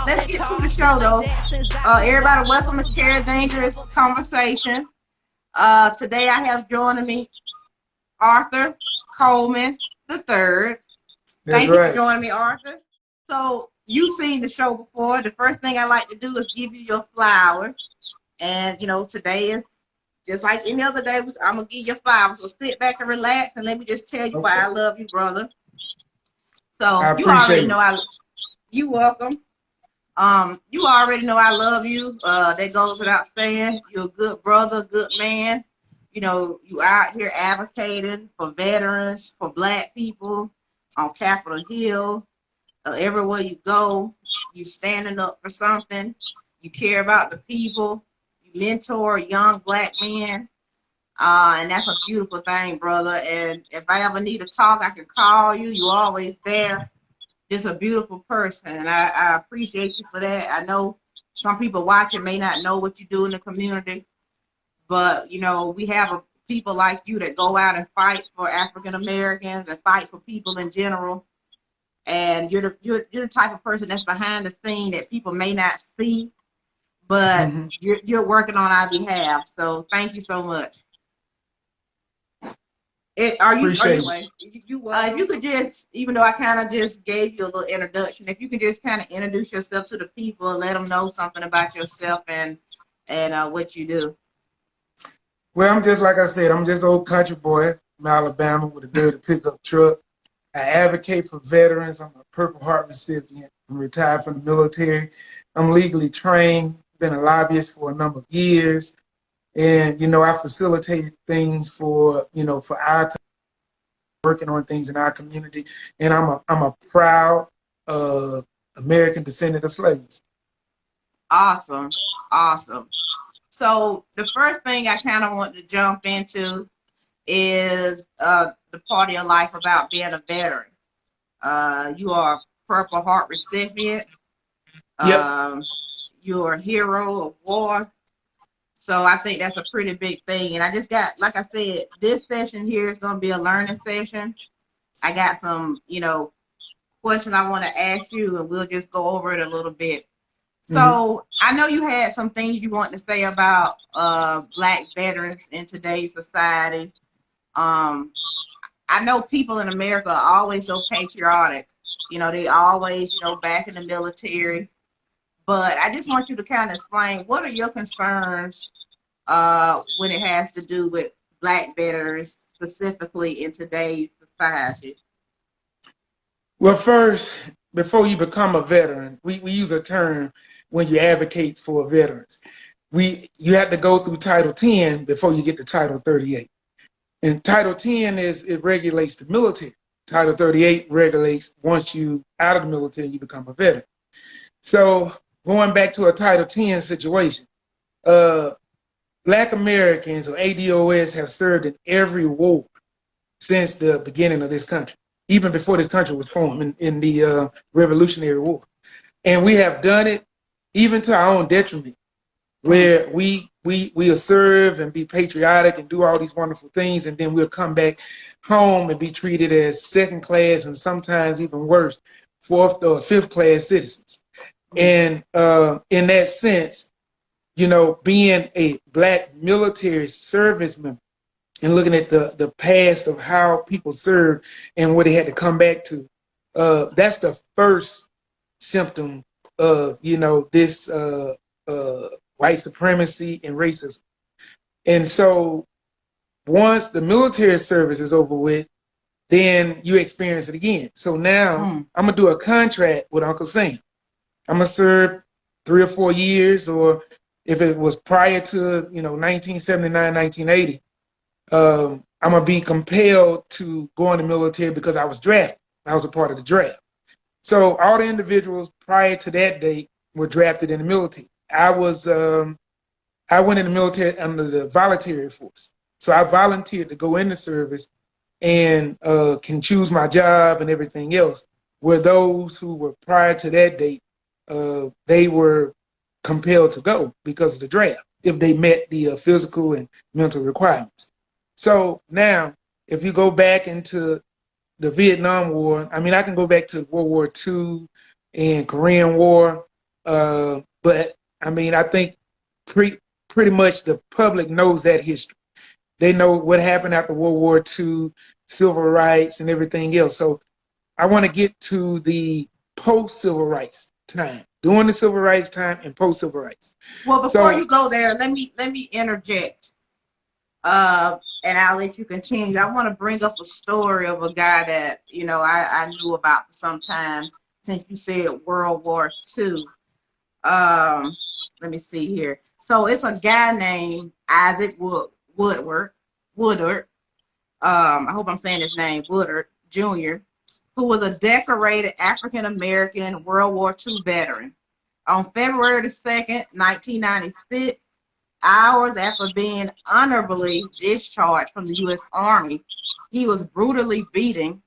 let's get to the show though. Everybody, welcome to Kera Dangerous Conversation. Today I have joining me Arthur Coleman III. That's Thank you for right. joining me, Arthur. So you've seen the show before. The first thing I like to do is give you your flowers. And today is just like any other day. I'm gonna give you flowers. So sit back and relax, and let me just tell you why Okay. I love you, brother. I So you already appreciate it. know you welcome. You already know I love you. That goes without saying. You're a good brother, good man. You out here advocating for veterans, for black people on Capitol Hill. Everywhere you go, you standing up for something. You care about the people. You mentor young black men. And that's a beautiful thing, brother. And if I ever need to talk, I can call you. You're always there. Just a beautiful person, and I appreciate you for that. I know some people watching may not know what you do in the community, but we have people like you that go out and fight for African Americans and fight for people in general. And you're the type of person that's behind the scene that people may not see, but Hmm. you're working on our behalf. So thank you so much. Appreciate it. Anyway, if you could just, even though I kind of just gave you a little introduction, if you could just kind of introduce yourself to the people and let them know something about yourself and what you do. Well, I'm just like I said, I'm just old country boy from Alabama with a dirty pickup truck. I advocate for veterans. I'm a Purple Heart recipient. I'm retired from the military. I'm legally trained, been a lobbyist for a number of years. And, I facilitated things for our working on things in our community. And I'm a proud American descendant of slaves. Awesome, awesome. So the first thing I kind of want to jump into is the part of your life about being a veteran. You are a Purple Heart recipient. Yep. Um, you're a hero of war. So I think that's a pretty big thing. And I just got, like I said, this session here is going to be a learning session. I got some, questions I want to ask you, and we'll just go over it a little bit. Hmm. So I know you had some things you want to say about Black veterans in today's society. Um, I know people in America are always so patriotic. They always, back in the military. But I just want you to kind of explain, what are your concerns when it has to do with Black veterans, specifically in today's society? Well, first, before you become a veteran, we use a term when you advocate for veterans. You have to go through Title 10 before you get to Title 38. And Title 10 it regulates the military. Title 38 regulates once you out of the military, you become a veteran. So going back to a Title 10 situation, uh, Black Americans or ADOS have served in every war since the beginning of this country, even before this country was formed in the Revolutionary War. And we have done it even to our own detriment, Mm. where we'll serve and be patriotic and do all these wonderful things, and then we'll come back home and be treated as second class and sometimes even worse, fourth or fifth class citizens. Mm. And in that sense, being a Black military service member and looking at the past of how people served and what they had to come back to, that's the first symptom of this white supremacy and racism. And so once the military service is over with, then you experience it again. So now Mm. I'm gonna do a contract with Uncle Sam. I'm gonna serve 3 or 4 years, or if it was prior to 1979, 1980, I'm gonna be compelled to go in the military because I was drafted. I was a part of the draft. So all the individuals prior to that date were drafted in the military. I went in the military under the voluntary force. So I volunteered to go in the service and can choose my job and everything else. Where those who were prior to that date, they were compelled to go because of the draft if they met the physical and mental requirements. So now, if you go back into the Vietnam War, I mean, I can go back to World War II and Korean War. But I mean, I think pretty much the public knows that history. They know what happened after World War II, civil rights, and everything else. So I want to get to the post-civil rights time, during the civil rights time and post-civil rights. Well, before So, you go there, let me interject. And I'll let you continue. I want to bring up a story of a guy that I knew about for some time since you said World War II. Um, Let me see here. So it's a guy named Isaac Woodard. I hope I'm saying his name, Woodard Jr., who was a decorated African American World War II veteran. On February the 2nd, 1996, hours after being honorably discharged from the U.S. Army, he was brutally beaten,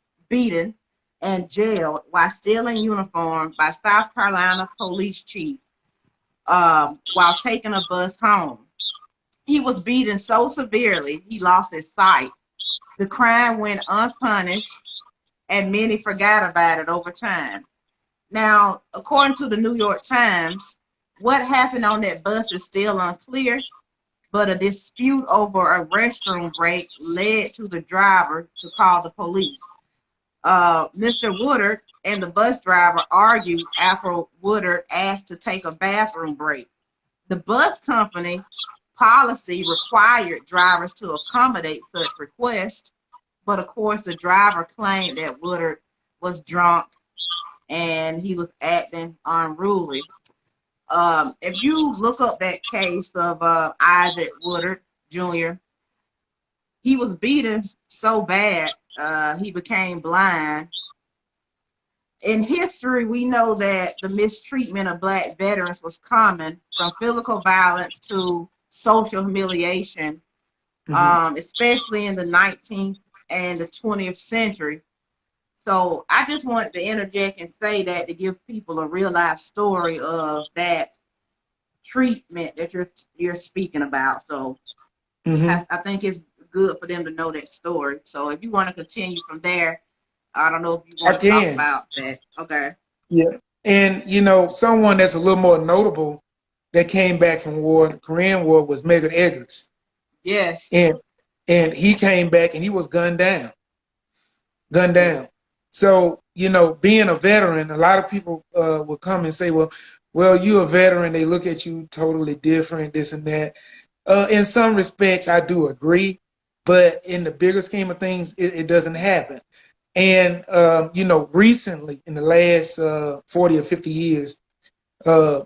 and jailed while still in uniform by South Carolina Police Chief while taking a bus home. He was beaten so severely he lost his sight. The crime went unpunished, and many forgot about it over time. Now, according to the New York Times, what happened on that bus is still unclear, but a dispute over a restroom break led to the driver to call the police. Mr. Woodard and the bus driver argued after Woodard asked to take a bathroom break. The bus company policy required drivers to accommodate such requests, but of course, the driver claimed that Woodard was drunk and he was acting unruly. If you look up that case of Isaac Woodard Jr., he was beaten so bad he became blind. In history, we know that the mistreatment of Black veterans was common, from physical violence to social humiliation, especially in the 19th and the 20th century. So I just wanted to interject and say that to give people a real life story of that treatment that you're speaking about. So I think it's good for them to know that story. So if you want to continue from there, I don't know if you want to talk about that. Okay. Yeah. And, someone that's a little more notable that came back from war, the Korean War, was Medgar Evers. Yes. And he came back and he was gunned down. Gunned down. So, being a veteran, a lot of people will come and say, well, you're a veteran. They look at you totally different, this and that. In some respects, I do agree. But in the bigger scheme of things, it doesn't happen. And, recently, in the last 40 or 50 years,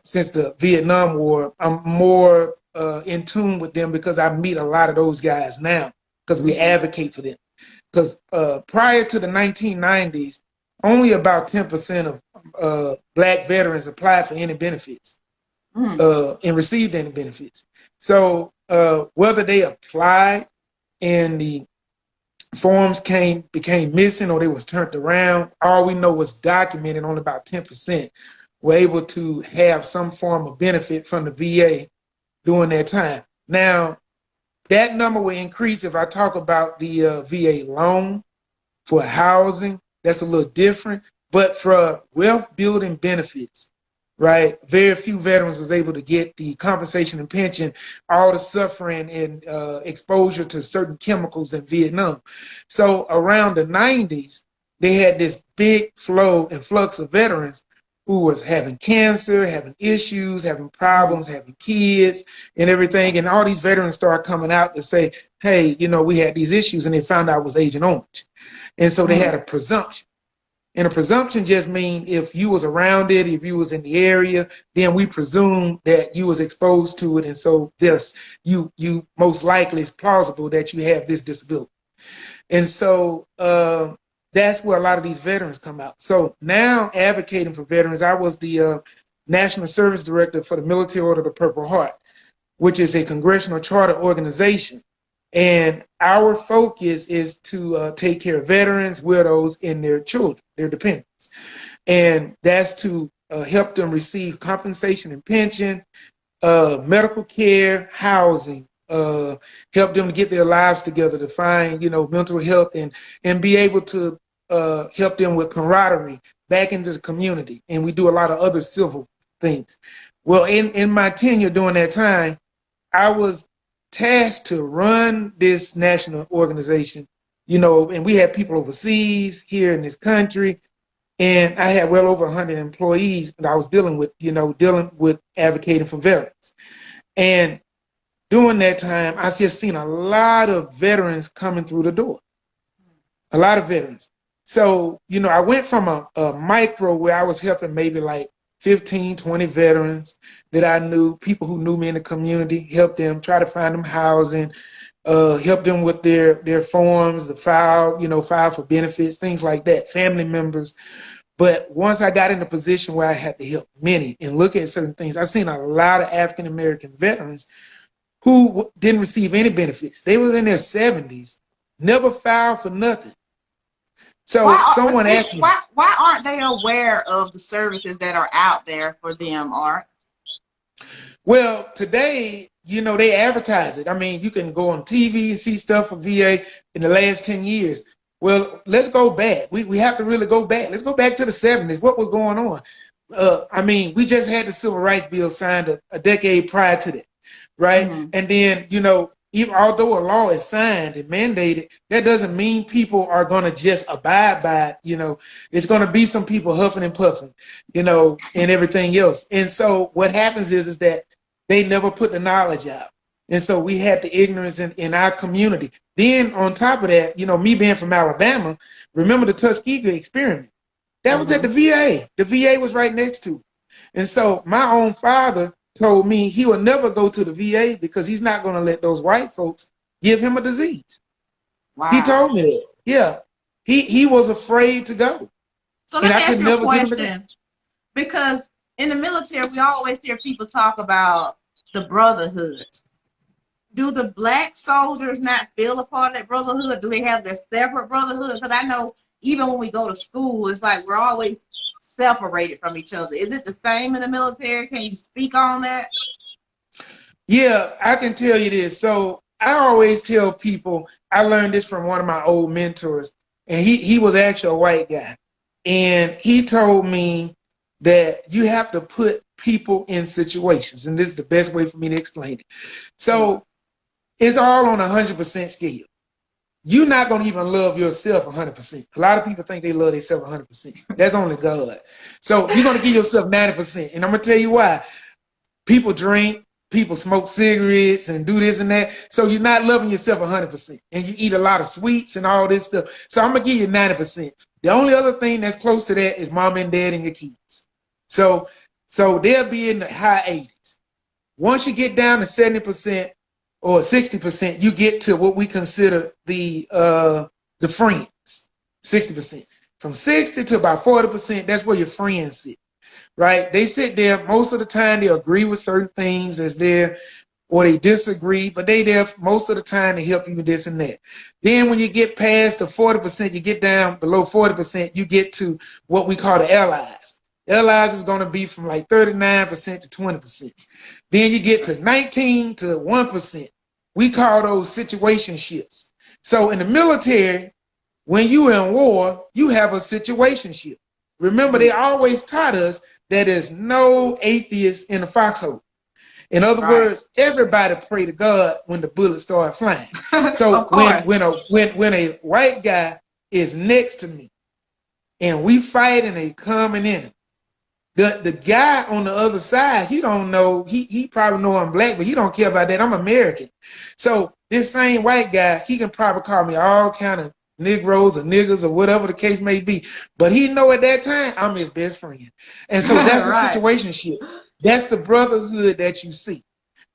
since the Vietnam War, I'm more in tune with them because I meet a lot of those guys now because we advocate for them. Because prior to the 1990s, only about 10% of Black veterans applied for any benefits and received any benefits. So whether they applied and the forms became missing or they was turned around, all we know was documented only about 10% were able to have some form of benefit from the VA during that time. Now, that number will increase if I talk about the VA loan for housing. That's a little different. But for wealth building benefits, right, very few veterans was able to get the compensation and pension, all the suffering and exposure to certain chemicals in Vietnam. So around the 90s, they had this big flow and flux of veterans who was having cancer, having issues, having problems, having kids and everything. And all these veterans started coming out to say, hey, we had these issues, and they found out it was Agent Orange. And so they had a presumption. And a presumption just means if you was around it, if you was in the area, then we presume that you was exposed to it. And so you most likely it's plausible that you have this disability. And so that's where a lot of these veterans come out. So now advocating for veterans, I was the National Service Director for the Military Order of the Purple Heart, which is a congressional charter organization. And our focus is to take care of veterans, widows, and their children, their dependents. And that's to help them receive compensation and pension, medical care, housing, help them to get their lives together, to find, mental health and be able to help them with camaraderie back into the community. And we do a lot of other civil things. Well, in my tenure during that time, I was tasked to run this national organization, and we had people overseas, here in this country, and I had well over 100 employees that I was dealing with advocating for veterans. And during that time, I just seen a lot of veterans coming through the door, a lot of veterans. So, I went from a micro where I was helping maybe like 15, 20 veterans that I knew, people who knew me in the community, help them, try to find them housing, help them with their forms, the file for benefits, things like that, family members. But once I got in a position where I had to help many and look at certain things, I've seen a lot of African American veterans who didn't receive any benefits. They was in their 70s, never filed for nothing. So someone asked me, Why aren't they aware of the services that are out there for them, Art? well, today, they advertise it. I mean, you can go on TV and see stuff for VA in the last 10 years. Well, let's go back. We have to really go back. Let's go back to the 70s. What was going on? I mean, we just had the Civil Rights Bill signed a decade prior to that, right? Mm-hmm. And then, even although a law is signed and mandated, that doesn't mean people are going to just abide by it. It's going to be some people huffing and puffing, and everything else. And so what happens is that they never put the knowledge out. And so we had the ignorance in our community. Then on top of that, me being from Alabama, remember the Tuskegee experiment? That was at the VA. The VA was right next to it. And so my own father told me he would never go to the VA because he's not going to let those white folks give him a disease. Wow. He told me that. Yeah. He was afraid to go. So let me ask you a question. Because in the military, we always hear people talk about the brotherhood. Do the black soldiers not feel a part of that brotherhood? Do they have their separate brotherhood? Because I know even when we go to school, it's like we're always separated from each other. Is it the same in the military? Can you speak on that? Yeah, I can tell you this. So I always tell people, I learned this from one of my old mentors, and he was actually a white guy. And he told me that you have to put people in situations. And this is the best way for me to explain it. So it's all on 100% scale. You're not going to even love yourself 100%. A lot of people think they love themselves 100%. That's only God. So you're going to give yourself 90%. And I'm going to tell you why. People drink, people smoke cigarettes and do this and that. So you're not loving yourself 100%. And you eat a lot of sweets and all this stuff. So I'm going to give you 90%. The only other thing that's close to that is mom and dad and your kids. So they'll be in the high 80s. Once you get down to 70%, or 60%, you get to what we consider the friends, 60%. From 60 to about 40%, that's where your friends sit, right? They sit there. Most of the time, they agree with certain things that's there, or they disagree, but they there most of the time to help you with this and that. Then when you get past the 40%, you get down below 40%, you get to what we call the allies. Allies is going to be from like 39% to 20%. Then you get to 19 to 1%. We call those situationships. So in the military, when you in war, you have a situationship. Remember, they always taught us that there's no atheists in the foxhole. In other words, everybody pray to God when the bullets start flying. So when a white guy is next to me and we fight and they coming in, the guy on the other side, he don't know, he probably know I'm black, but he don't care about that. I'm American. So this same white guy, he can probably call me all kind of Negroes or niggas or whatever the case may be. But he know at that time, I'm his best friend. And so that's the situationship. That's the brotherhood that you see.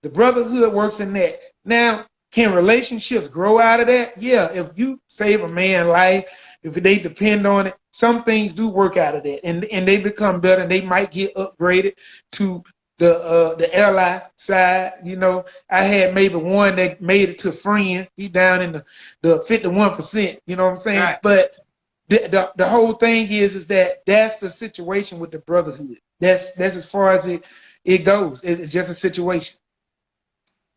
The brotherhood works in that. Now, can relationships grow out of that? Yeah, if you save a man's life, if they depend on it, some things do work out of that, and they become better. And they might get upgraded to the ally side. I had maybe one that made it to friend. He down in the 51%. You know what I'm saying? Right. But the whole thing is that's the situation with the brotherhood. That's as far as it goes. It's just a situation.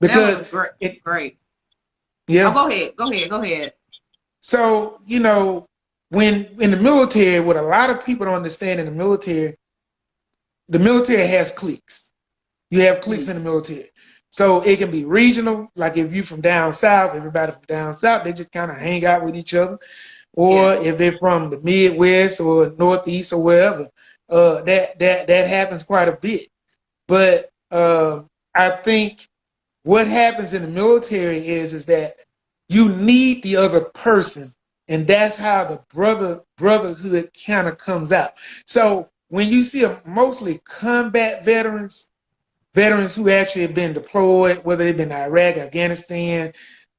Because that was great. Yeah. Oh, go ahead. So, when in the military, what a lot of people don't understand in the military, the military has cliques. You have cliques Mm. in the military. So it can be regional, like if you from down south, everybody from down south, they just kind of hang out with each other. Yeah. Or if they're from the Midwest or Northeast or wherever, that happens quite a bit. But I think what happens in the military is that you need the other person, and that's how the brotherhood kind of comes out. So when you see mostly combat veterans who actually have been deployed, whether they've been to Iraq, Afghanistan,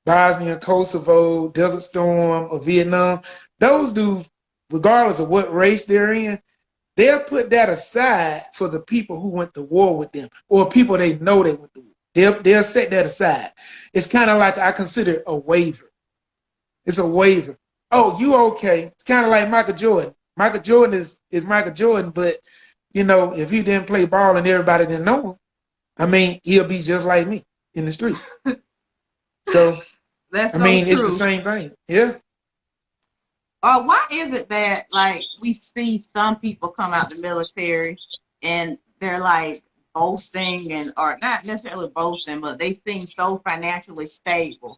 Bosnia, Kosovo, Desert Storm, or Vietnam, those dudes, regardless of what race they're in, they'll put that aside for the people who went to war with them or people they know they went to war. They'll set that aside. It's kind of like I consider a waiver. It's a waiver. Oh, you okay? It's kind of like Michael Jordan. Michael Jordan is Michael Jordan, but if he didn't play ball and everybody didn't know him, I mean, he'll be just like me in the street. So, That's I so mean, it's the true. same thing. Yeah. Why is it that like we see some people come out the military and they're like boasting and or not necessarily boasting, but they seem so financially stable.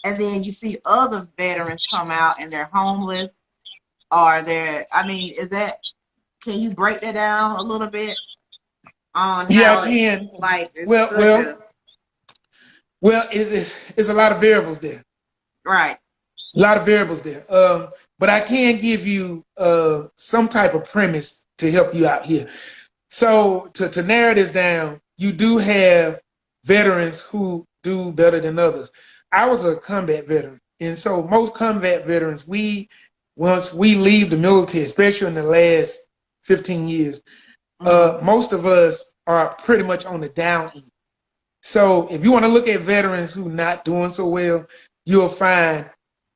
And then you see other veterans come out and they're homeless or they're I mean, is that can you break that down a little bit on Yeah, I how it can. like it's Well, such well, a well, it's a lot of variables there. right. A lot of variables there. But I can give you some type of premise to help you out here. So to narrow this down, you do have veterans who do better than others. I was a combat veteran, and so most combat veterans, once we leave the military, especially in the last 15 years, Mm-hmm. most of us are pretty much on the down end. So if you want to look at veterans who not doing so well, you'll find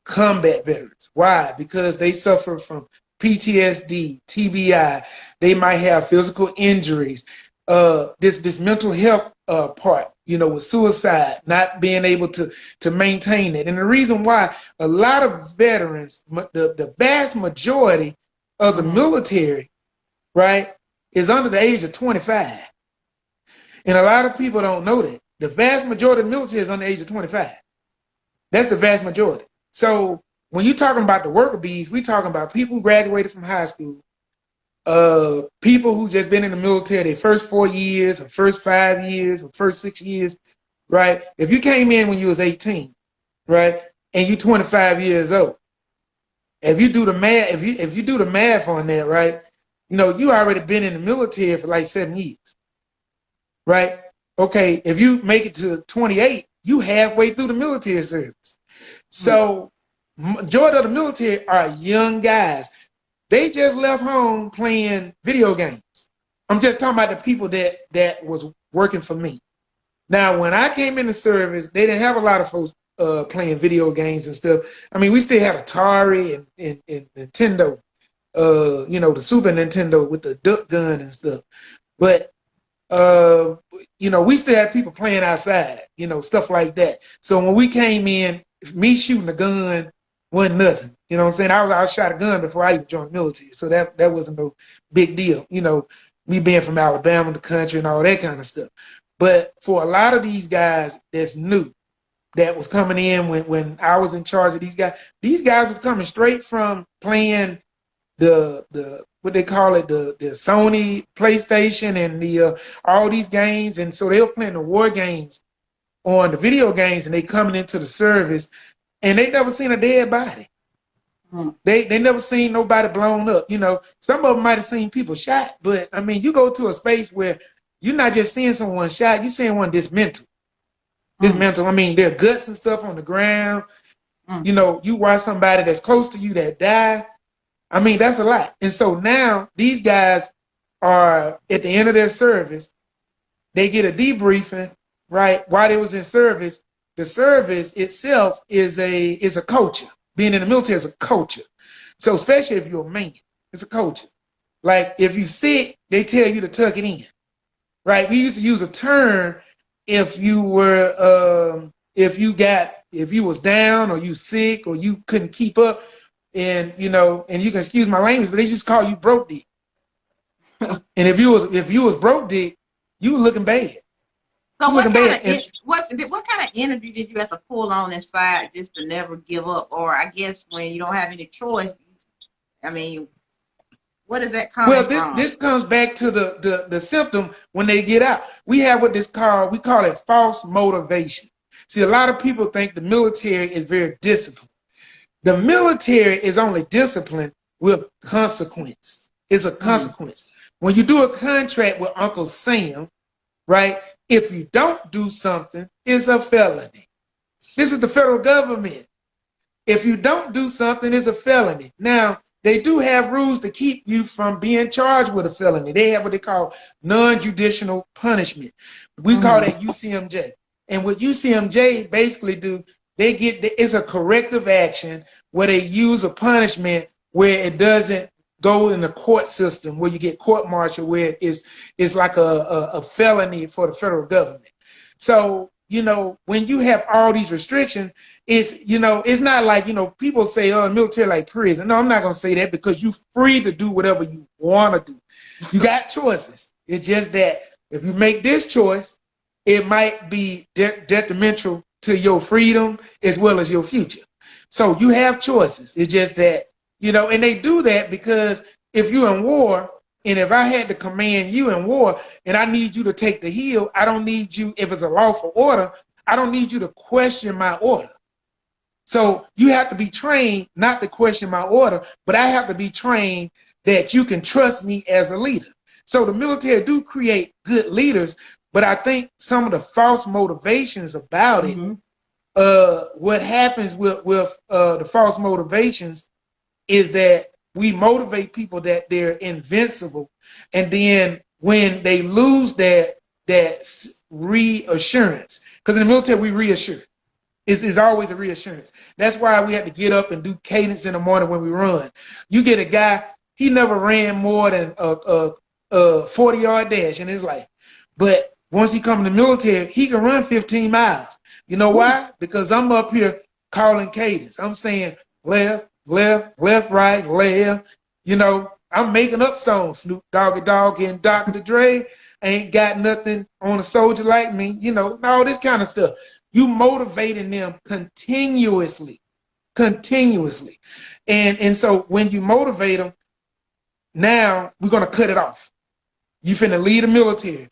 combat veterans. Why? Because they suffer from PTSD, TBI. They might have physical injuries. This mental health part, with suicide, not being able to maintain it. And the reason why a lot of veterans, the vast majority of the Mm-hmm. military, right, is under the age of 25. And a lot of people don't know that. The vast majority of the military is under the age of 25. That's the vast majority. So when you're talking about the worker bees, we're talking about people who graduated from high school, people who just been in the military their first 4 years, or first 5 years, or first 6 years, right? If you came in when you was 18, right, and you 25 years old, if you do the math, if you do the math on that, right, you already been in the military for like 7 years, right? Okay, if you make it to 28, you halfway through the military service. So majority of the military are young guys. They just left home playing video games. I'm just talking about the people that was working for me. Now, when I came in the service, they didn't have a lot of folks playing video games and stuff. I mean, we still had Atari and Nintendo, the Super Nintendo with the duck gun and stuff. But we still had people playing outside, stuff like that. So when we came in, me shooting a gun wasn't nothing. You know what I'm saying? I shot a gun before I even joined the military. So that wasn't no big deal. Me being from Alabama, the country and all that kind of stuff. But for a lot of these guys that's new, that was coming in when I was in charge of these guys was coming straight from playing the what they call it, the Sony PlayStation and the all these games, and so they were playing the war games on the video games, and they coming into the service, and they never seen a dead body. Mm-hmm. They never seen nobody blown up. Some of them might have seen people shot, but I mean, you go to a space where you're not just seeing someone shot, you're seeing one dismantled. Dismantled. I mean, their guts and stuff on the ground. You watch somebody that's close to you that died. I mean, that's a lot. And so now these guys are at the end of their service. They get a debriefing, right? While they was in service. The service itself is a culture. Being in the military is a culture. So especially if you're a man, it's a culture. Like if you sick, they tell you to tuck it in, right? We used to use a term if you was down or you sick or you couldn't keep up, and you can excuse my language, but they just call you broke dick. And if you was broke, dick, you were looking bad. So You what looking kind bad. of what kind of energy did you have to pull on inside just to never give up? Or I guess when you don't have any choice, I mean, what is that Well, coming from? this comes back to the symptom when they get out. We have what we call it false motivation. See, a lot of people think the military is very disciplined. The military is only disciplined with consequence. It's a consequence. When you do a contract with Uncle Sam, right? If you don't do something, it's a felony. This is the federal government. If you don't do something, it's a felony. Now, they do have rules to keep you from being charged with a felony. They have what they call non-judicial punishment. We call that UCMJ. And what UCMJ basically do, it's a corrective action where they use a punishment where it doesn't go in the court system where you get court-martial, where it's like a felony for the federal government. So, when you have all these restrictions, it's not like, people say, oh, military like prison. No, I'm not going to say that, because you're free to do whatever you want to do. You got choices. It's just that if you make this choice, it might be detrimental to your freedom as well as your future. So you have choices. It's just that, and they do that because if you're in war, and if I had to command you in war and I need you to take the hill, I don't need you, if it's a lawful order, I don't need you to question my order. So you have to be trained not to question my order, but I have to be trained that you can trust me as a leader. So the military do create good leaders, but I think some of the false motivations about it, what happens with the false motivations is that we motivate people that they're invincible, and then when they lose that reassurance, because in the military we reassure. It's always a reassurance. That's why we have to get up and do cadence in the morning when we run. You get a guy, he never ran more than a 40-yard dash in his life, but once he come in the military, he can run 15 miles. You know why? Because I'm up here calling cadence. I'm saying left, left, left, right, left. I'm making up songs. Snoop Doggy Dogg and Dr. Dre ain't got nothing on a soldier like me. All this kind of stuff. You motivating them continuously. And so when you motivate them, now we're going to cut it off. You finna leave the military.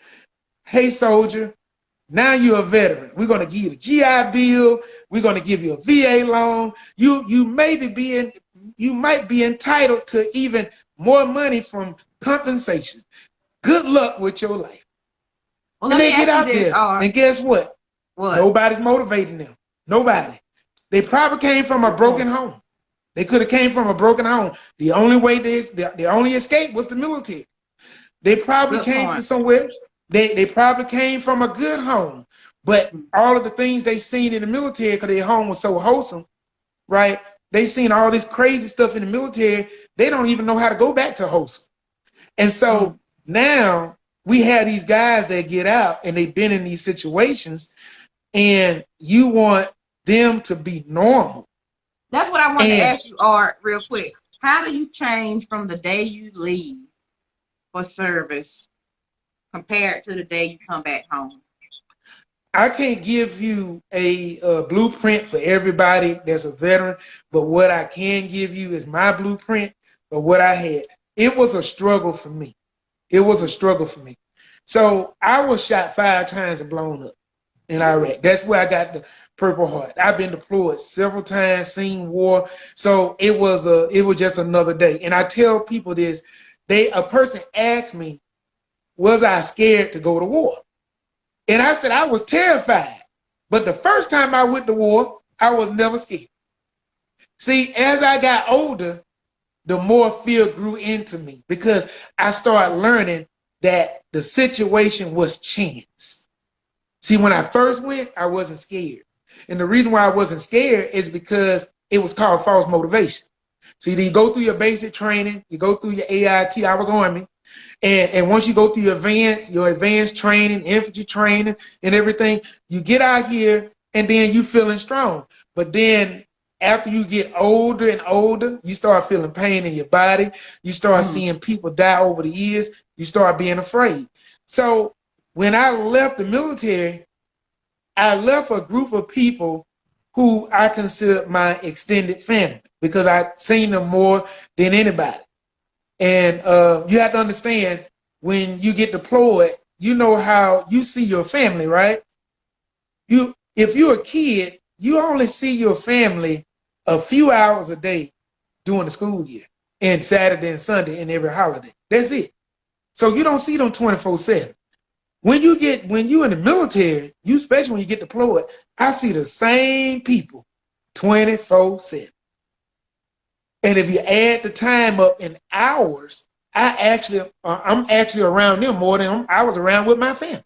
Hey, soldier, now you're a veteran. We're going to give you the GI Bill. We're going to give you a VA loan. You might be entitled to even more money from compensation. Good luck with your life. Well, And let me they get ask you out this. there, and guess what? Nobody's motivating them. Nobody. They probably came from a broken home. They could have came from a broken home. The only way the only escape was the military. They probably came from somewhere. They probably came from a good home. But all of the things they seen in the military, because their home was so wholesome, right? They seen all this crazy stuff in the military. They don't even know how to go back to wholesome. And so now we have these guys that get out and they've been in these situations, and you want them to be normal. That's what I wanted to ask you, Art, real quick. How do you change from the day you leave for service compared to the day you come back home? I can't give you a blueprint for everybody that's a veteran, but what I can give you is my blueprint of what I had. It was a struggle for me. So I was shot 5 times and blown up in Iraq. That's where I got the Purple Heart. I've been deployed several times, seen war. So it was just another day. And I tell people this, a person asked me, was I scared to go to war? And I said I was terrified. But the first time I went to war, I was never scared. See, as I got older, the more fear grew into me, because I started learning that the situation was chance. See, when I first went, I wasn't scared. And the reason why I wasn't scared is because it was called false motivation. See, you go through your basic training, you go through your AIT, I was Army. And once you go through your advanced training, infantry training and everything, you get out here and then you feeling strong. But then after you get older and older, you start feeling pain in your body. You start seeing people die over the years. You start being afraid. So when I left the military, I left a group of people who I consider my extended family because I've seen them more than anybody. And you have to understand, when you get deployed, you know how you see your family, right? If you're a kid, you only see your family a few hours a day during the school year, and Saturday and Sunday and every holiday. That's it. So you don't see them 24/7. When you in the military, you especially when you get deployed, I see the same people 24/7. And if you add the time up in hours, I'm actually around them more than I was around with my family.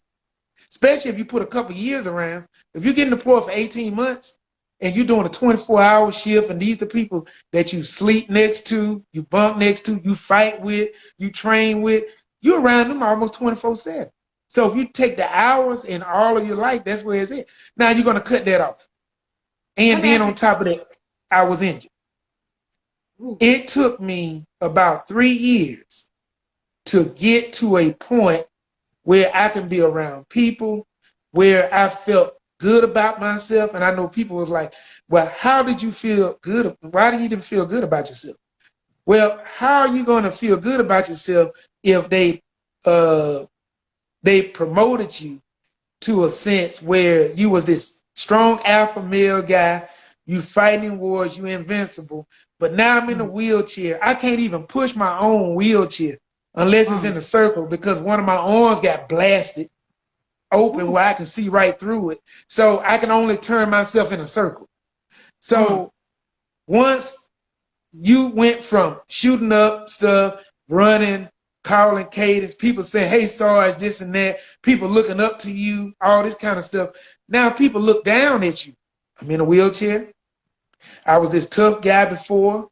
Especially if you put a couple years around. If you're getting deployed for 18 months and you're doing a 24-hour shift, and these are the people that you sleep next to, you bunk next to, you fight with, you train with, you're around them almost 24/7. So if you take the hours in all of your life, that's where it's at. Now you're going to cut that off. And then on top of that, I was injured. It took me about 3 years to get to a point where I can be around people, where I felt good about myself. And I know people was like, well, how did you feel good? Why did you even feel good about yourself? Well, how are you going to feel good about yourself if they promoted you to a sense where you was this strong alpha male guy, you fighting wars, you invincible, but now I'm in a wheelchair. I can't even push my own wheelchair unless it's in a circle because one of my arms got blasted open where I can see right through it. So I can only turn myself in a circle. So once you went from shooting up stuff, running, calling cadence, people saying, hey, Sarge, this and that, people looking up to you, all this kind of stuff. Now people look down at you. I'm in a wheelchair. I was this tough guy before.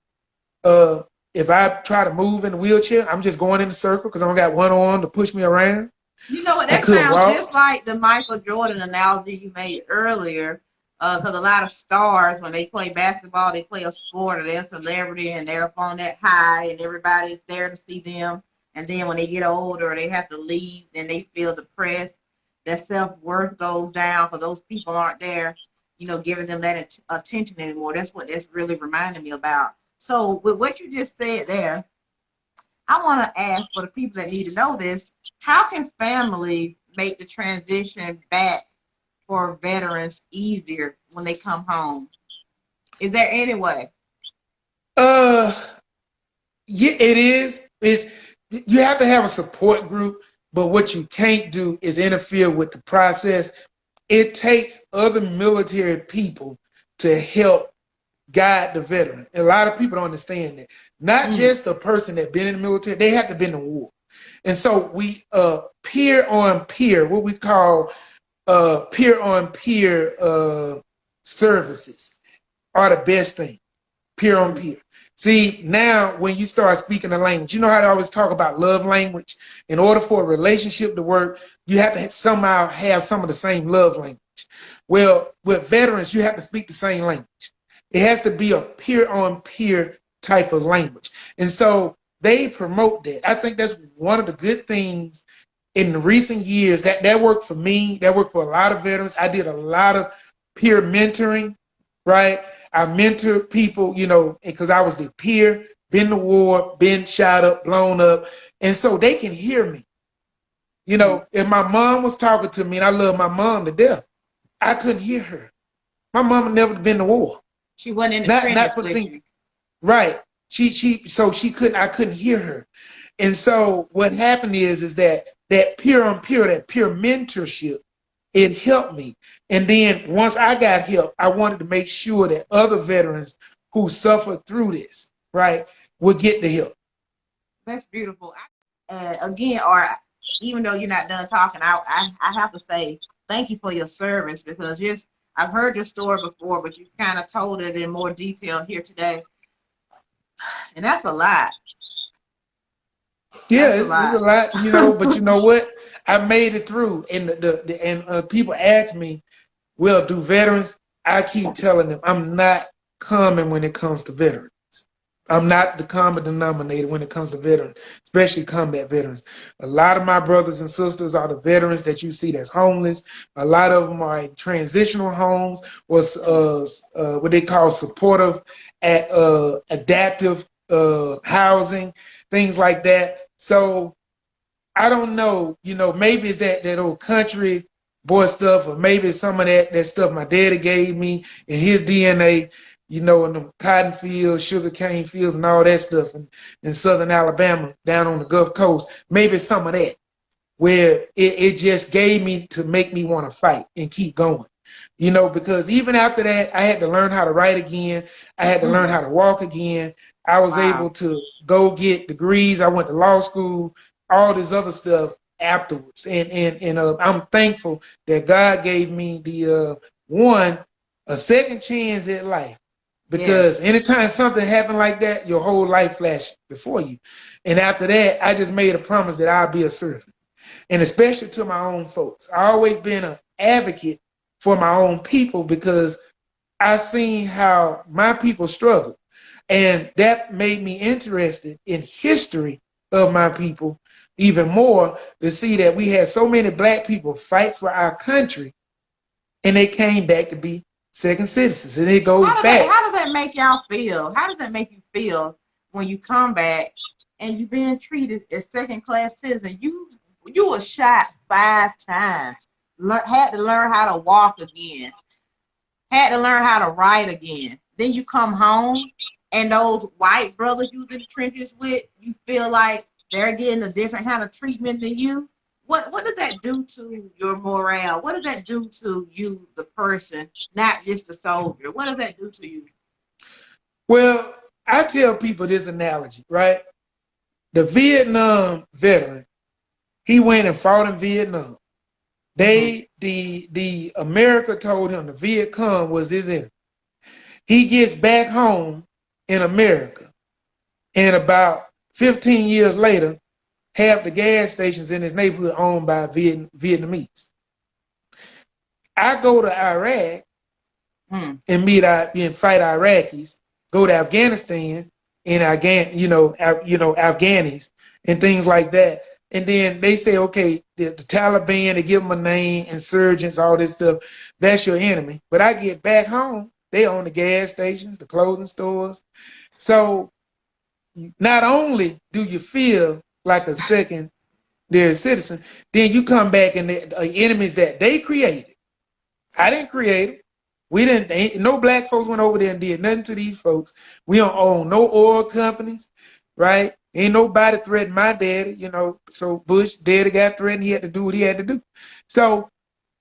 If I try to move in a wheelchair, I'm just going in a circle because I don't got one arm to push me around. You know what? That sounds just like the Michael Jordan analogy you made earlier. Because a lot of stars, when they play basketball, they play a sport or they're a celebrity and they're up on that high and everybody's there to see them. And then when they get older, they have to leave and they feel depressed. Their self-worth goes down because those people aren't there, giving them that attention anymore. That's what that's really reminding me about. So with what you just said there, I want to ask for the people that need to know this, how can families make the transition back for veterans easier when they come home? Is there any way? Yeah, it is. You have to have a support group, but what you can't do is interfere with the process. It takes other military people to help guide the veteran. A lot of people don't understand that. Not just a person that been in the military, they have to be in the war. And so we peer on peer, what we call peer on peer services are the best thing. Peer on peer. See, now when you start speaking a language, you know how they always talk about love language? In order for a relationship to work, you have to somehow have some of the same love language. Well, with veterans, you have to speak the same language. It has to be a peer-on-peer type of language. And so they promote that. I think that's one of the good things in the recent years. That worked for me. That worked for a lot of veterans. I did a lot of peer mentoring, right? I mentored people, because I was the peer, been to war, been shot up, blown up. And so they can hear me. If my mom was talking to me, and I love my mom to death, I couldn't hear her. My mom had never been to war. She wasn't in the trenches with you. Right. I couldn't hear her. And so what happened is that peer on peer, that peer mentorship, it helped me. And then once I got help, I wanted to make sure that other veterans who suffered through this, right, would get the help. That's beautiful. Again, or even though you're not done talking, I have to say thank you for your service because I've heard your story before, but you kind of told it in more detail here today. And that's a lot. Yeah, it's a lot, but you know what? I made it through. And people ask me, well, do veterans? I keep telling them I'm not common when it comes to veterans. I'm not the common denominator when it comes to veterans, especially combat veterans. A lot of my brothers and sisters are the veterans that you see that's homeless. A lot of them are in transitional homes or what they call supportive, adaptive housing, things like that. So I don't know, maybe it's that old country boy stuff, or maybe it's some of that stuff my daddy gave me in his DNA, in the cotton fields, sugar cane fields, and all that stuff in southern Alabama, down on the Gulf Coast. Maybe it's some of that where it just gave me to make me want to fight and keep going. Because even after that, I had to learn how to write again. I had to learn how to walk again. I was able to go get degrees. I went to law school, all this other stuff afterwards. And I'm thankful that God gave me a second chance at life. Because anytime something happened like that, your whole life flashed before you. And after that, I just made a promise that I'll be a servant. And especially to my own folks. I always been an advocate for my own people because I seen how my people struggle. And that made me interested in history of my people even more, to see that we had so many black people fight for our country and they came back to be second citizens. And it goes back. How does that make y'all feel? How does that make you feel when you come back and you're being treated as second-class citizen? You were shot 5 times, had to learn how to walk again, had to learn how to write again. Then you come home, and those white brothers you was in the trenches with, you feel like they're getting a different kind of treatment than you. What does that do to your morale? What does that do to you, the person, not just the soldier? What does that do to you? Well, I tell people this analogy, right? The Vietnam veteran, he went and fought in Vietnam. The America told him the Viet Cong was his enemy. He gets back home in America, and about 15 years later, half the gas stations in his neighborhood owned by Vietnamese. I go to Iraq and fight Iraqis, go to Afghanistan and Afghanis and things like that. And then they say, okay, the Taliban, they give them a name, insurgents, all this stuff. That's your enemy. But I get back home, they own the gas stations, the clothing stores. So not only do you feel like a secondary citizen, then you come back and the enemies that they created. I didn't create them. We didn't. No black folks went over there and did nothing to these folks. We don't own no oil companies, right? Ain't nobody threatened my daddy, So Bush daddy got threatened. He had to do what he had to do. So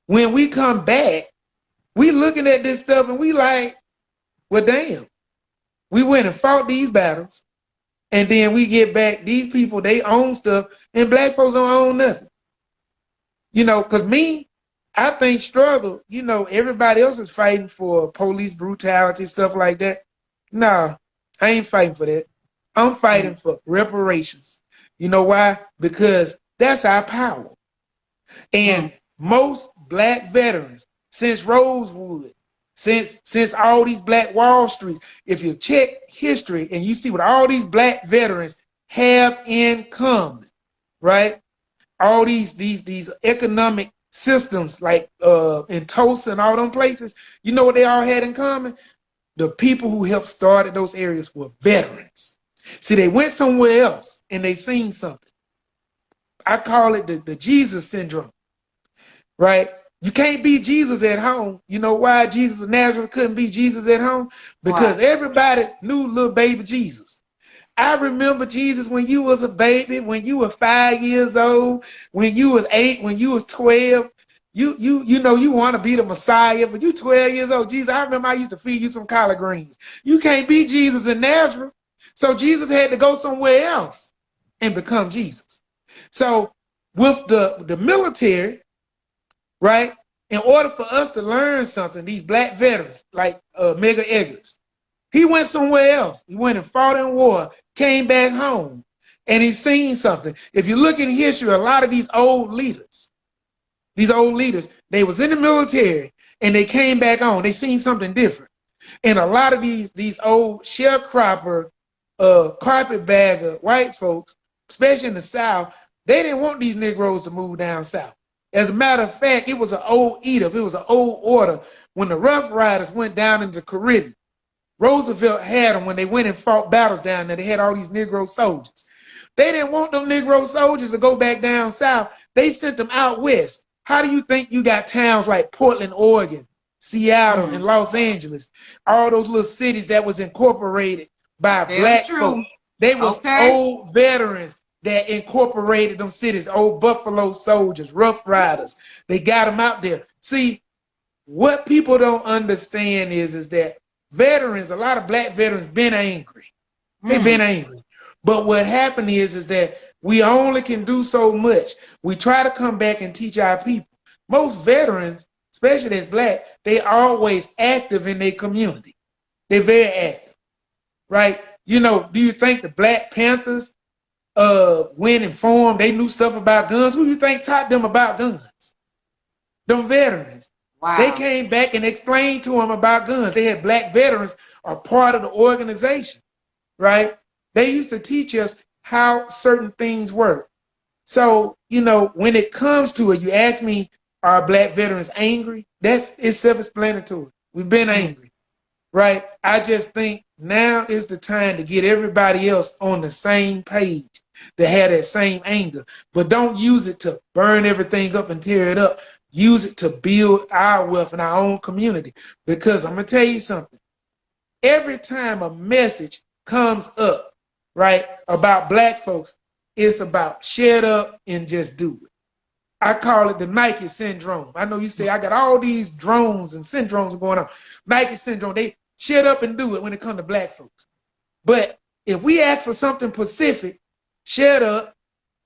when we come back, we looking at this stuff and we like, well, damn. We went and fought these battles, and then we get back. These people, they own stuff, and black folks don't own nothing. Because I think struggle, everybody else is fighting for police brutality, stuff like that. No, I ain't fighting for that. I'm fighting for reparations. You know why? Because that's our power. And most black veterans, since Rosewood, since all these black Wall Streets, if you check history and you see what all these black veterans have in common, right? All these economic systems like in Tulsa and all them places, you know what they all had in common? The people who helped started those areas were veterans. See, they went somewhere else and they seen something. I call it the Jesus syndrome, right? You can't be Jesus at home. You know why Jesus of Nazareth couldn't be Jesus at home? Because everybody knew little baby Jesus. I remember Jesus when you was a baby, when you were 5 years old, when you was 8, when you was 12. You want to be the Messiah, but you 12 years old. Jesus, I remember I used to feed you some collard greens. You can't be Jesus in Nazareth. So Jesus had to go somewhere else and become Jesus. So with the military, right, in order for us to learn something, these black veterans like Medgar Evers, he went somewhere else. He went and fought in war, came back home, and he's seen something. If you look in history, a lot of these old leaders, they was in the military and they came back on. They seen something different. And a lot of these old sharecropper, carpetbagger white folks, especially in the South, they didn't want these Negroes to move down south. As a matter of fact, it was an old edict. It was an old order when the Rough Riders went down into the Caribbean. Roosevelt had them when they went and fought battles down there. They had all these Negro soldiers. They didn't want them Negro soldiers to go back down south. They sent them out west. How do you think you got towns like Portland, Oregon, Seattle, and Los Angeles? All those little cities that was incorporated by Very black folk. true. They was Okay. old veterans that incorporated them cities, old Buffalo soldiers, Rough Riders. They got them out there. See, what people don't understand is that veterans, a lot of black veterans been angry. They've been angry. But what happened is that we only can do so much. We try to come back and teach our people. Most veterans, especially as black, they always active in their community. They're very active, right? You know, do you think the Black Panthers went and formed? They knew stuff about guns. Who do you think taught them about guns? Them veterans. Wow. They came back and explained to them about guns. They had black veterans are part of the organization, right? They used to teach us how certain things work. So, you know, when it comes to it, you ask me, are black veterans angry? It's self-explanatory. We've been angry, right? I just think now is the time to get everybody else on the same page, to have that same anger. But don't use it to burn everything up and tear it up. Use it to build our wealth in our own community. Because I'm going to tell you something. Every time a message comes up, right, about black folks, it's about shut up and just do it. I call it the Nike syndrome. I know you say I got all these drones and syndromes going on. Nike syndrome, they shut up and do it when it comes to black folks. But if we ask for something specific, shut up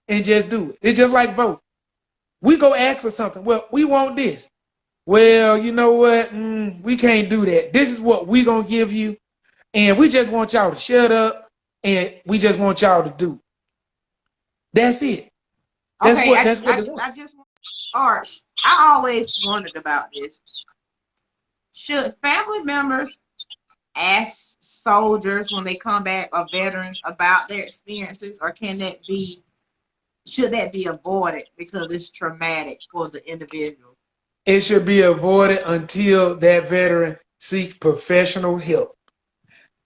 and just do it. It's just like vote. We go ask for something. Well, we want this. Well, you know what? We can't do that. This is what we're going to give you. And we just want y'all to shut up and we just want y'all to do. That's it. That's what I just Arch. I always wondered about this. Should family members ask soldiers when they come back or veterans about their experiences, or should that be avoided because it's traumatic for the individual? It should be avoided until that veteran seeks professional help.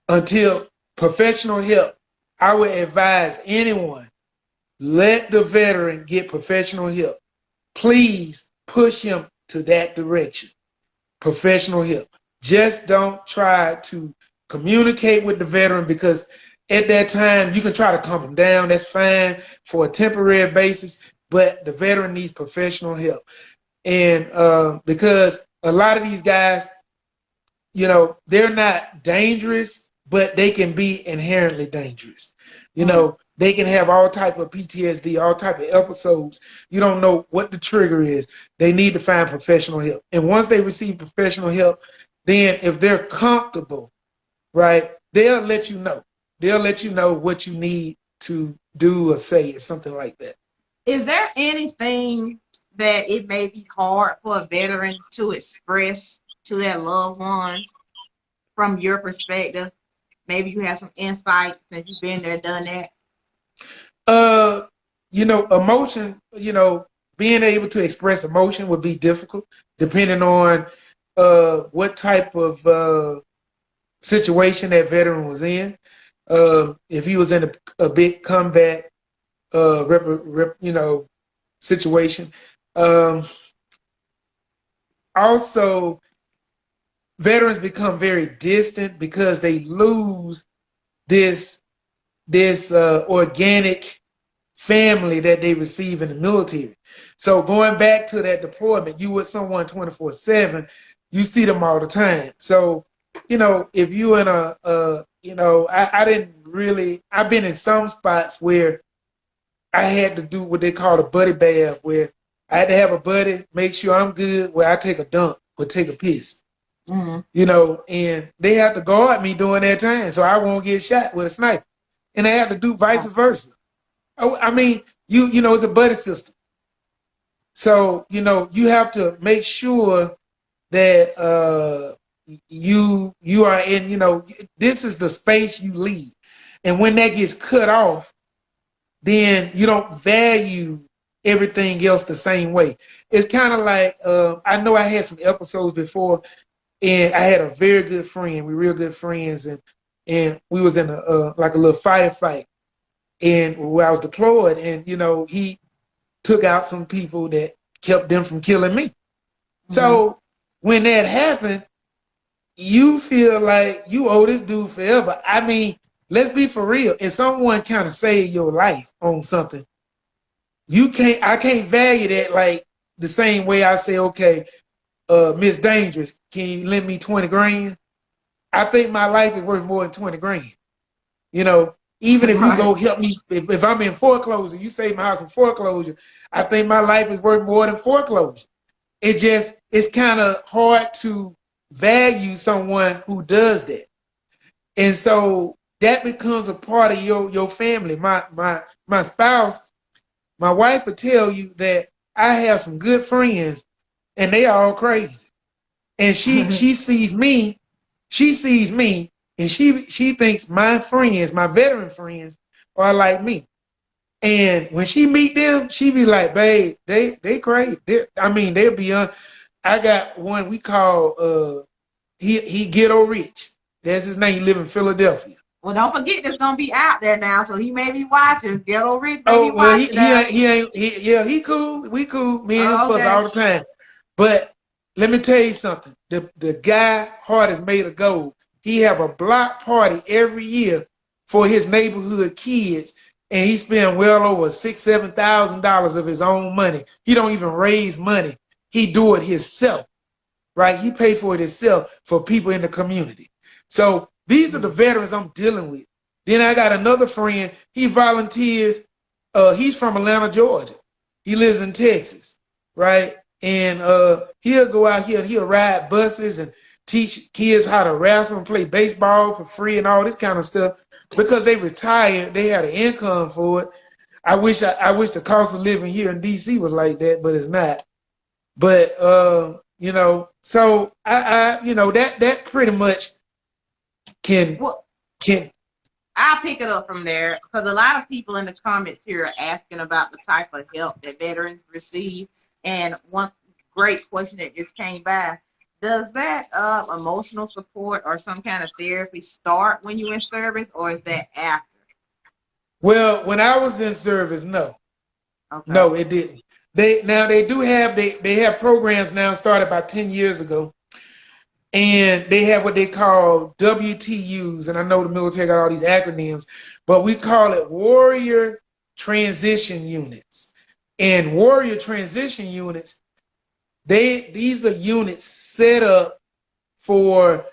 Until professional help, I would advise anyone, let the veteran get professional help. Please push him to that direction. Professional help. Just don't try to communicate with the veteran, because at that time you can try to calm him down. That's fine for a temporary basis, but the veteran needs professional help. And because a lot of these guys, you know, they're not dangerous, but they can be inherently dangerous. You know, they can have all type of PTSD, all type of episodes. You don't know what the trigger is. They need to find professional help. And once they receive professional help, then if they're comfortable, right, they'll let you know. They'll let you know what you need to do or say or something like that. Is there anything that it may be hard for a veteran to express to their loved ones from your perspective? Maybe you have some insight since you've been there, done that. You know, emotion, you know, being able to express emotion would be difficult depending on what type of situation that veteran was in. If he was in a big combat situation. Also, veterans become very distant because they lose this organic family that they receive in the military. So going back to that deployment, you with someone 24/7, you see them all the time. So, you know, if you in I've been in some spots where I had to do what they call a buddy bath, where I had to have a buddy make sure I'm good, where I take a dump or take a piss. You know, and they have to guard me during that time so I won't get shot with a sniper. And they have to do vice versa. I mean, you know, it's a buddy system. So, you know, you have to make sure that you are in, this is the space you leave. And when that gets cut off, then you don't value everything else the same way. It's kind of like, I know I had some episodes before, and I had a very good friend. We real good friends, and we was in like a little firefight, and where I was deployed, and he took out some people that kept them from killing me. Mm-hmm. So when that happened, you feel like you owe this dude forever. I mean, let's be for real. If someone kind of saved your life on something, I can't value that like the same way I say, okay, Miss Dangerous, can you lend me 20 grand? I think my life is worth more than 20 grand. You know, even if you Right. go help me, if I'm in foreclosure, you save my house from foreclosure, I think my life is worth more than foreclosure. It's kind of hard to value someone who does that. And so that becomes a part of your family. My spouse, my wife will tell you that I have some good friends and they are all crazy. And she sees me and she thinks my friends, my veteran friends, are like me. And when she meet them, she be like, babe, they crazy. They'll be on. I got one we call he ghetto rich. That's his name. He live in Philadelphia. Well, don't forget that's gonna be out there now, so he may be watching. Ghetto Rich may be Oh well, watching now. he cool. We cool. Me and him Oh, fuss okay. all the time. But let me tell you something. The guy heart is made of gold. He have a block party every year for his neighborhood kids, and he spend well over $6,000-7,000 of his own money. He don't even raise money. He do it himself, right? He pay for it himself for people in the community. So these are the veterans I'm dealing with. Then I got another friend. He volunteers. He's from Atlanta, Georgia. He lives in Texas, right? And he'll go out here and he'll ride buses and teach kids how to wrestle and play baseball for free and all this kind of stuff because they retired. They had an income for it. I wish the cost of living here in DC was like that, but it's not. But so I that pretty much can Well, can I'll pick it up from there because a lot of people in the comments here are asking about the type of help that veterans receive. And one great question that just came by: does that emotional support or some kind of therapy start when you're in service, or is that after? well, when I was in service, no. Okay. No, it didn't. They have programs now started about 10 years ago. And they have what they call WTUs. And I know the military got all these acronyms, but we call it Warrior Transition Units. And Warrior Transition Units, these are units set up for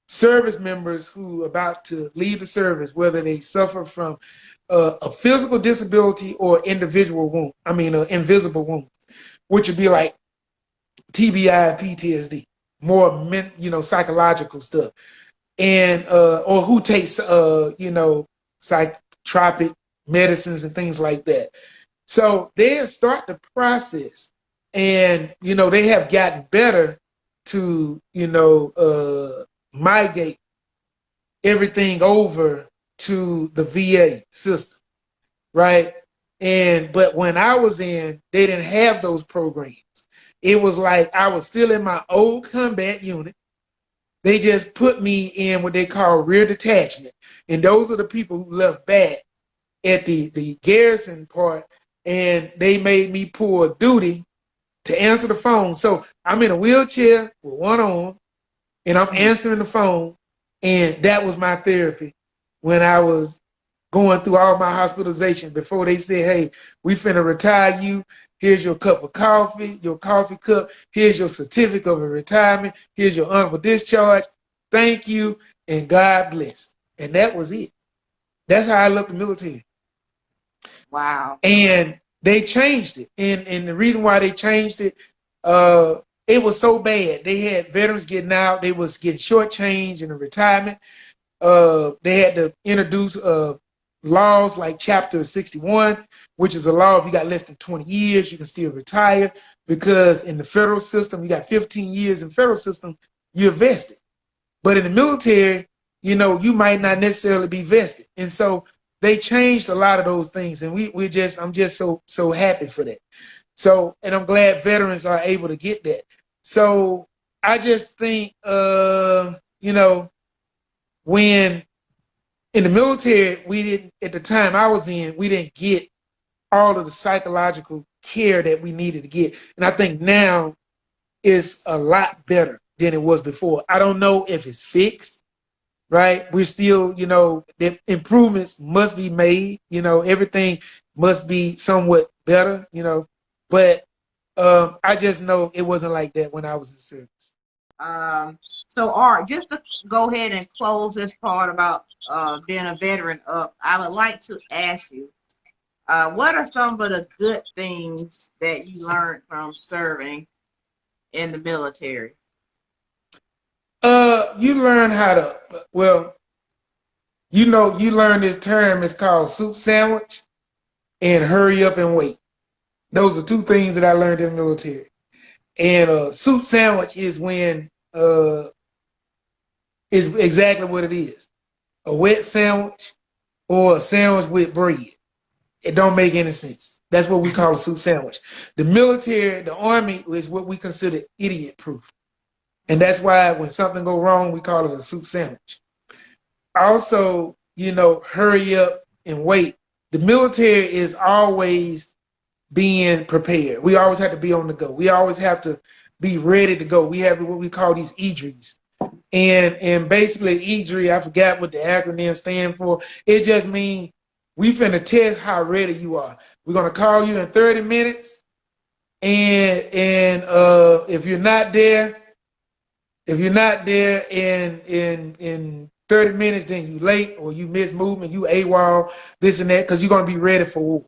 service members who are about to leave the service, whether they suffer from a physical disability or individual wound. Invisible wound, which would be like TBI and PTSD, more psychological stuff, and or who takes psychotropic medicines and things like that. So they start the process, and they have gotten better to migrate everything over to the VA system, right? But when I was in, they didn't have those programs. It was like I was still in my old combat unit. They just put me in what they call rear detachment. And those are the people who left back at the garrison part, and they made me pull duty to answer the phone. So I'm in a wheelchair with one arm, and I'm Mm-hmm. answering the phone. And that was my therapy when I was going through all my hospitalization before they said, hey, we finna retire you. Here's your cup of coffee, your coffee cup. Here's your certificate of retirement. Here's your honorable discharge. Thank you, and God bless. And that was it. That's how I left the military. Wow. And they changed it. And the reason why they changed it, it was so bad. They had veterans getting out. They was getting shortchanged in the retirement. They had to introduce laws like Chapter 61, which is a law if you got less than 20 years, you can still retire because in the federal system, you got 15 years in federal system, you're vested. But in the military, you might not necessarily be vested. And so they changed a lot of those things. And I'm just so happy for that. So, and I'm glad veterans are able to get that. So I just think, when in the military, we didn't, at the time I was in, we didn't get all of the psychological care that we needed to get. And I think now it's a lot better than it was before. I don't know if it's fixed, right? We're still, the improvements must be made, everything must be somewhat better, but I just know it wasn't like that when I was in service. So Art, just to go ahead and close this part about being a veteran up, I would like to ask you, what are some of the good things that you learned from serving in the military? You learn how to, well, you learn this term, it's called soup sandwich and hurry up and wait. Those are two things that I learned in the military. And soup sandwich is when is exactly what it is. A wet sandwich or a sandwich with bread. It don't make any sense. That's what we call a soup sandwich. The military, the army is what we consider idiot proof. And that's why when something go wrong, we call it a soup sandwich. Also, hurry up and wait. The military is always being prepared. We always have to be on the go. We always have to be ready to go. We have what we call these EDREs. And basically EDRE, I forgot what the acronym stand for. It just means we finna test how ready you are. We're gonna call you in 30 minutes. And if you're not there in 30 minutes, then you late or you miss movement, you AWOL, this and that, because you're gonna be ready for war.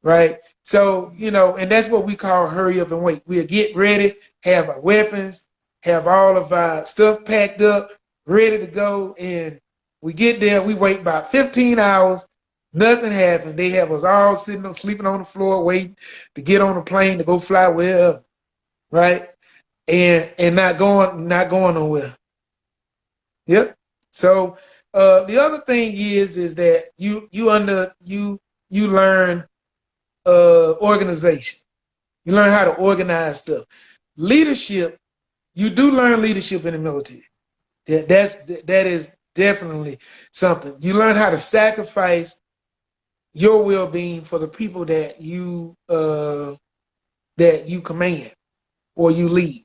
Right? So, and that's what we call hurry up and wait. We'll get ready, have our weapons, have all of our stuff packed up, ready to go. And we get there, we wait about 15 hours, nothing happened. They have us all sleeping on the floor, waiting to get on a plane to go fly wherever, right? And not going nowhere. Yep. So the other thing is that you learn organization. You learn how to organize stuff. Leadership, you do learn leadership in the military. That is definitely something. You learn how to sacrifice your well-being for the people that you command or you lead.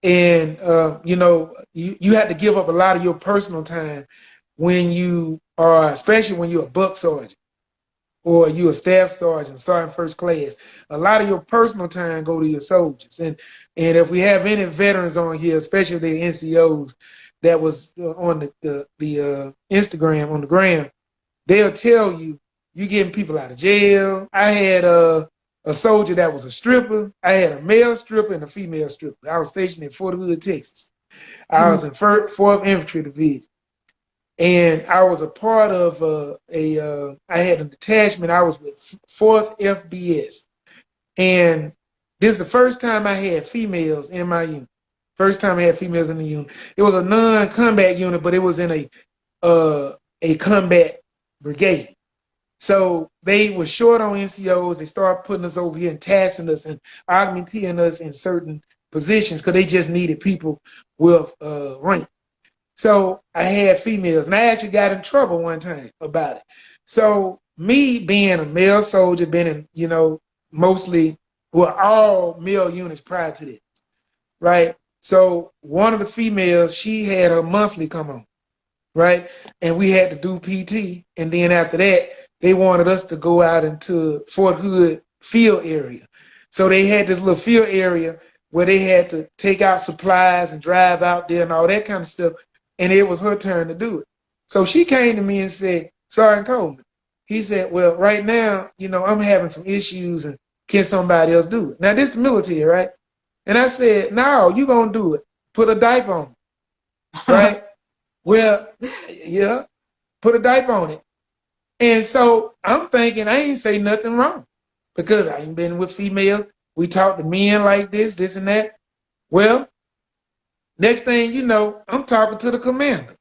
And you have to give up a lot of your personal time when you are, especially when you're a buck sergeant or you a staff sergeant, sergeant first class. A lot of your personal time go to your soldiers. And if we have any veterans on here, especially the NCOs that was on the Instagram, on the gram, they'll tell you getting people out of jail. I had a soldier that was a stripper. I had a male stripper and a female stripper. I was stationed in Fort Hood, Texas. I was in 4th Infantry Division. And I was a part of I had a detachment. I was with 4th FBS. And this is the first time I had females in my unit. First time I had females in the unit. It was a non-combat unit, but it was in a combat brigade. So they were short on NCOs. They started putting us over here and tasking us and augmenting us in certain positions because they just needed people with rank. So I had females, and I actually got in trouble one time about it. So me being a male soldier, been in, mostly, all male units prior to that, right? So one of the females, she had her monthly come on, right? And we had to do PT. And then after that, they wanted us to go out into Fort Hood field area. So they had this little field area where they had to take out supplies and drive out there and all that kind of stuff. And it was her turn to do it. So she came to me and said, Sergeant Coleman, he said, well, right now, I'm having some issues and can somebody else do it? Now, this is the military, right? And I said, no, you going to do it. Put a diaper on, right? Well, yeah, put a diaper on it. And so I'm thinking I ain't say nothing wrong because I ain't been with females. We talk to men like this and that. Well, Next thing you know, I'm talking to the commander,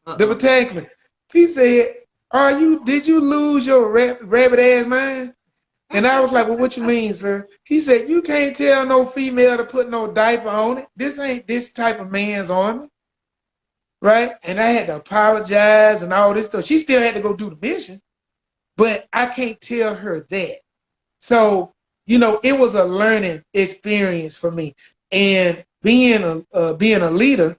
the Uh-oh. battalion commander. He said, did you lose your rabbit ass mind? And I was like, well, what you mean, sir? He said, you can't tell no female to put no diaper on it. This ain't this type of man's army, right? And I had to apologize and all this stuff. She still had to go do the mission, but I can't tell her that. So, it was a learning experience for me. And being a leader,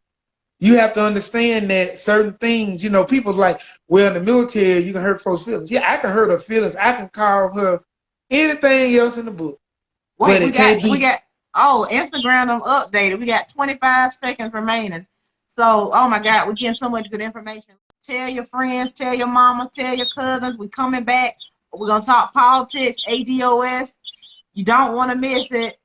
you have to understand that certain things, people's like, well, in the military, you can hurt folks' feelings. Yeah, I can hurt her feelings. I can call her anything else in the book. Wait, But it can't be. Instagram them updated. We got 25 seconds remaining. So, oh my God, we're getting so much good information. Tell your friends, tell your mama, tell your cousins. We're coming back. We're gonna talk politics, ADOS. You don't want to miss it.